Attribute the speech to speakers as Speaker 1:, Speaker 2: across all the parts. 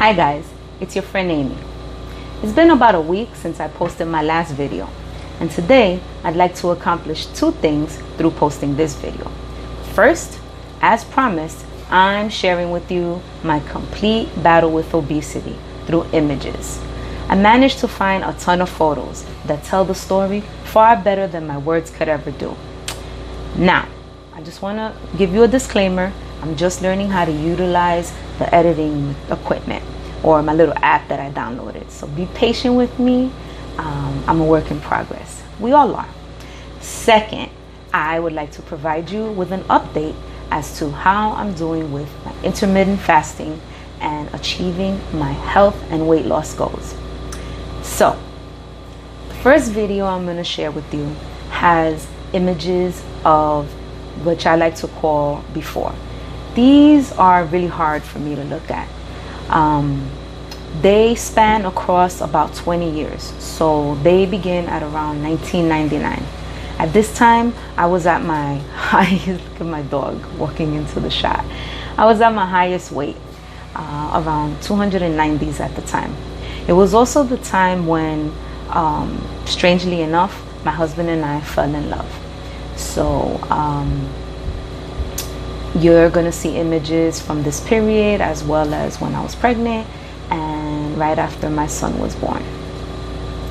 Speaker 1: Hi guys, it's your friend Amy. It's been about a week since I posted my last video, and today I'd like to accomplish two things through posting this video. First, as promised, I'm sharing with you my complete battle with obesity through images. I managed to find a ton of photos that tell the story far better than my words could ever do. Now, I just want to give you a disclaimer. I'm just learning how to utilize the editing equipment or my little app that I downloaded. So be patient with me. I'm a work in progress. We all are. Second, I would like to provide you with an update as to how I'm doing with my intermittent fasting and achieving my health and weight loss goals. So, the first video I'm going to share with you has images of which I like to call before. These are really hard for me to look at. They span across about 20 years. So they begin at around 1999. At this time, I was at my highest, look at my dog walking into the shot. I was at my highest weight, around 290s at the time. It was also the time when, strangely enough, my husband and I fell in love. So, you're going to see images from this period as well as when I was pregnant and right after my son was born.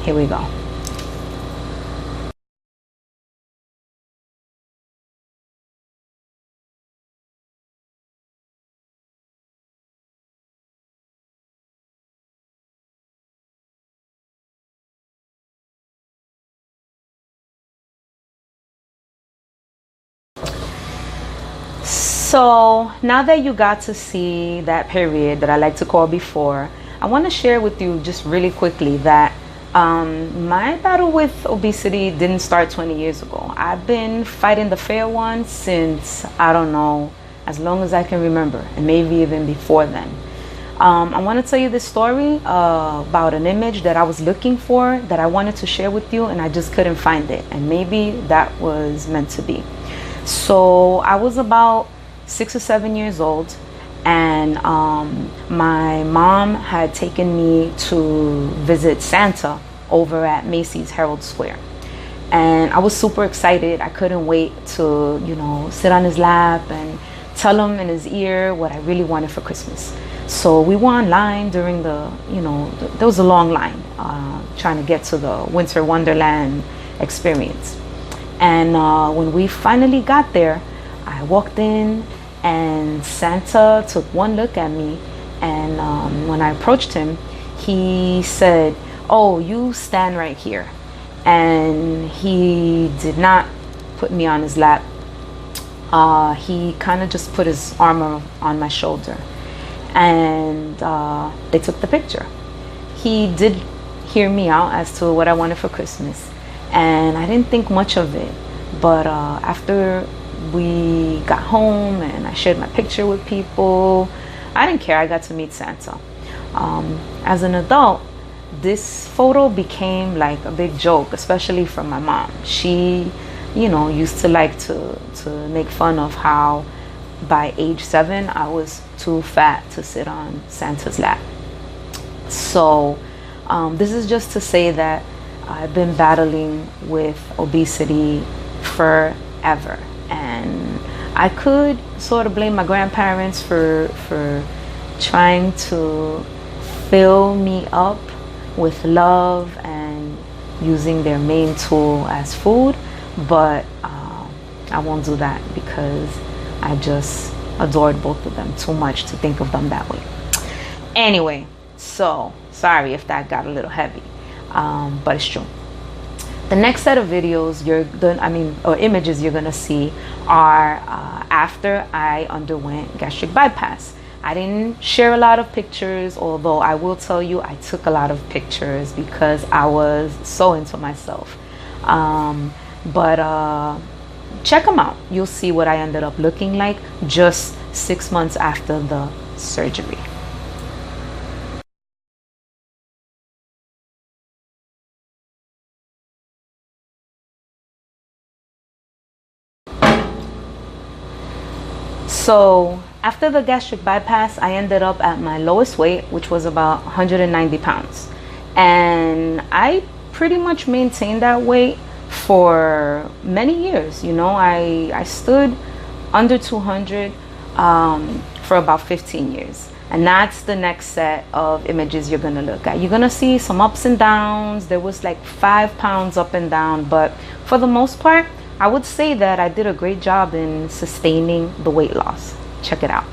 Speaker 1: Here we go. So now that you got to see that period that I like to call before, I want to share with you just really quickly that my battle with obesity didn't start 20 years ago. I've been fighting the fair one since, I don't know, as long as I can remember, and maybe even before then. I want to tell you this story about an image that I was looking for that I wanted to share with you, and I just couldn't find it, and maybe that was meant to be. So I was about 6 or 7 years old, and my mom had taken me to visit Santa over at Macy's Herald Square, and I was super excited. I couldn't wait to, sit on his lap and tell him in his ear what I really wanted for Christmas. So we were online during there was a long line trying to get to the Winter Wonderland experience. And when we finally got there, I walked in and Santa took one look at me, and when I approached him, he said, "Oh, you stand right here." And he did not put me on his lap. He kind of just put his arm on my shoulder, and they took the picture. He did hear me out as to what I wanted for Christmas, and I didn't think much of it. But after we got home and I shared my picture with people, I didn't care. I got to meet Santa. As an adult, this photo became like a big joke, especially from my mom. She, used to like to make fun of how by age 7 I was too fat to sit on Santa's lap. So this is just to say that I've been battling with obesity forever, and I could sort of blame my grandparents for trying to fill me up with love and using their main tool as food, but I won't do that because I just adored both of them too much to think of them that way. Anyway, so sorry if that got a little heavy, but it's true. The next set of videos or images you're gonna see are after I underwent gastric bypass. I didn't share a lot of pictures, although I will tell you I took a lot of pictures because I was so into myself. But check them out. You'll see what I ended up looking like just 6 months after the surgery. So After the gastric bypass, I ended up at my lowest weight, which was about 190 pounds. And I pretty much maintained that weight for many years. You know, I stood under 200 for about 15 years. And that's the next set of images you're gonna look at. You're gonna see some ups and downs. There was like 5 pounds up and down, but for the most part, I would say that I did a great job in sustaining the weight loss. Check it out.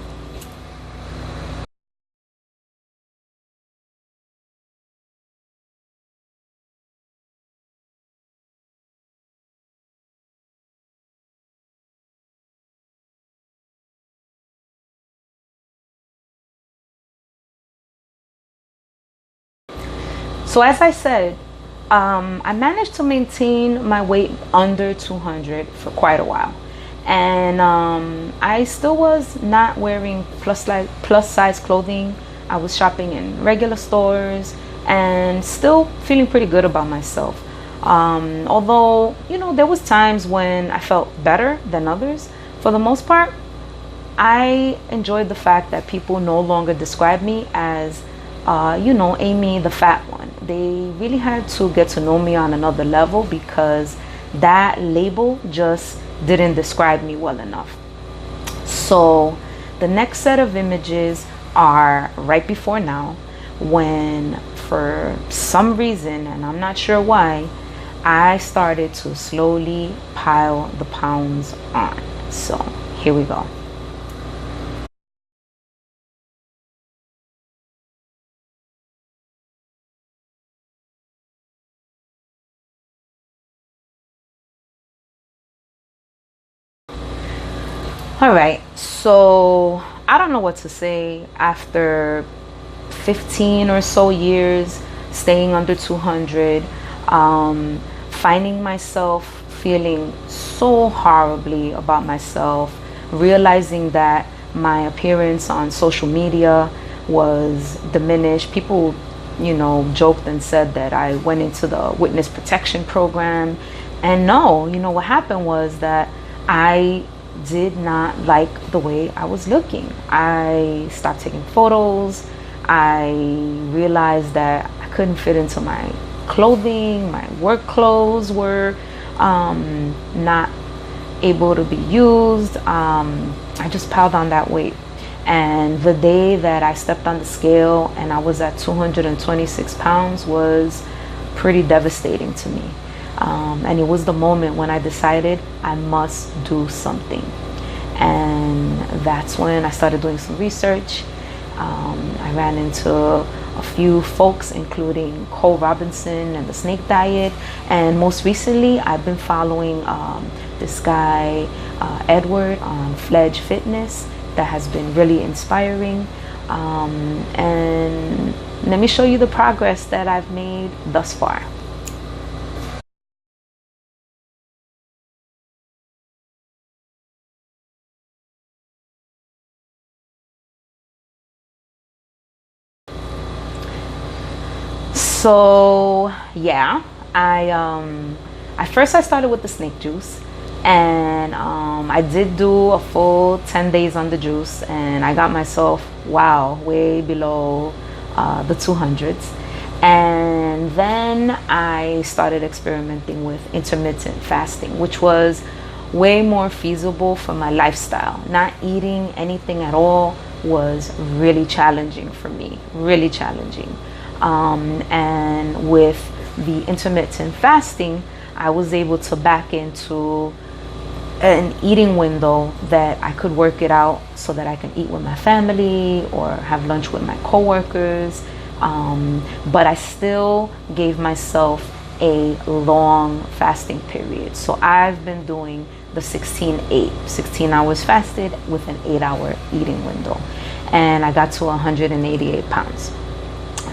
Speaker 1: So as I said, I managed to maintain my weight under 200 for quite a while. And I still was not wearing plus size clothing. I was shopping in regular stores and still feeling pretty good about myself. Although, you know, there was times when I felt better than others. For the most part, I enjoyed the fact that people no longer describe me as you know, Amy the fat one. They really had to get to know me on another level because that label just didn't describe me well enough. So the next set of images are right before now, when for some reason, and I'm not sure why, I started to slowly pile the pounds on. So here we go. All right, so I don't know what to say after 15 or so years staying under 200, finding myself feeling so horribly about myself, realizing that my appearance on social media was diminished. People, you know, joked and said that I went into the witness protection program. And no, you know, what happened was that I did not like the way I was looking. I stopped taking photos. I realized that I couldn't fit into my clothing. My work clothes were not able to be used. I just piled on that weight. And the day that I stepped on the scale and I was at 226 pounds was pretty devastating to me. And it was the moment when I decided I must do something. And that's when I started doing some research. I ran into a few folks, including Cole Robinson and the Snake Diet. And most recently, I've been following this guy, Edward, on Fledge Fitness. That has been really inspiring. And let me show you the progress that I've made thus far. So yeah, I first I started with the snake juice, and I did do a full 10 days on the juice, and I got myself, wow, way below the 200s. And then I started experimenting with intermittent fasting, which was way more feasible for my lifestyle. Not eating anything at all was really challenging for me, really challenging. And with the intermittent fasting, I was able to back into an eating window that I could work it out so that I can eat with my family or have lunch with my coworkers. But I still gave myself a long fasting period. So I've been doing the 16-8, 16 hours fasted with an 8-hour eating window. And I got to 188 pounds.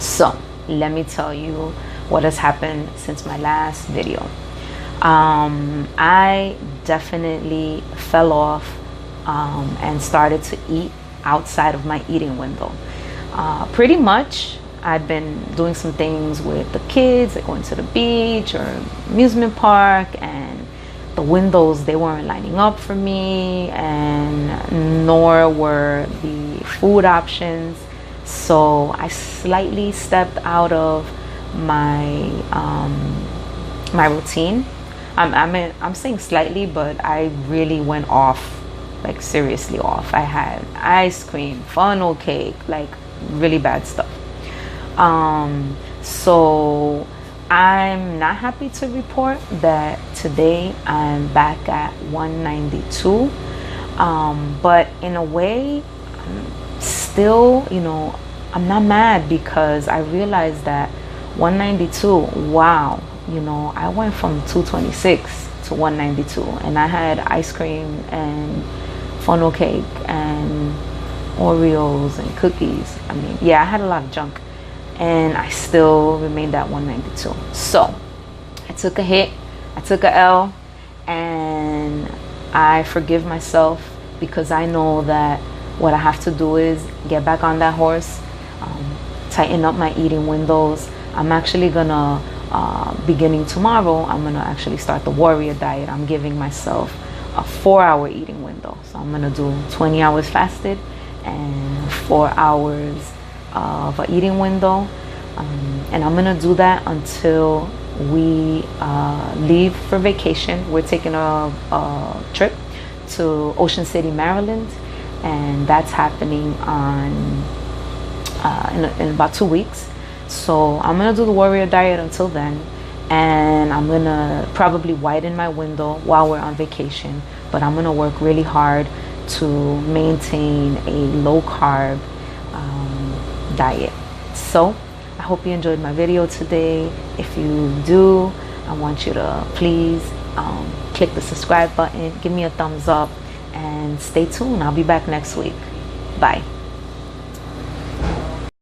Speaker 1: So let me tell you what has happened since my last video. I definitely fell off and started to eat outside of my eating window. Pretty much I'd been doing some things with the kids, like going to the beach or amusement park, and the windows, they weren't lining up for me, and nor were the food options. So I slightly stepped out of my my routine. I'm saying slightly, but I really went off, like seriously off. I had ice cream, funnel cake, like really bad stuff. So I'm not happy to report that today I'm back at 192. But in a way, still, I'm not mad, because I realized that 192, wow, I went from 226 to 192, and I had ice cream and funnel cake and Oreos and cookies. I mean, yeah, I had a lot of junk, and I still remained at 192. So I took a hit, I took a L, and I forgive myself, because I know that what I have to do is get back on that horse, tighten up my eating windows. I'm actually gonna, beginning tomorrow, I'm gonna actually start the warrior diet. I'm giving myself a 4-hour eating window. So I'm gonna do 20 hours fasted and 4 hours of an eating window, and I'm gonna do that until we leave for vacation. We're taking a trip to Ocean City, Maryland, and that's happening on in about 2 weeks. So I'm gonna do the warrior diet until then, and I'm gonna probably widen my window while we're on vacation, but I'm gonna work really hard to maintain a low carb diet. So I hope you enjoyed my video today. If you do, I want you to please click the subscribe button, give me a thumbs up, and stay tuned. I'll be back next week. Bye.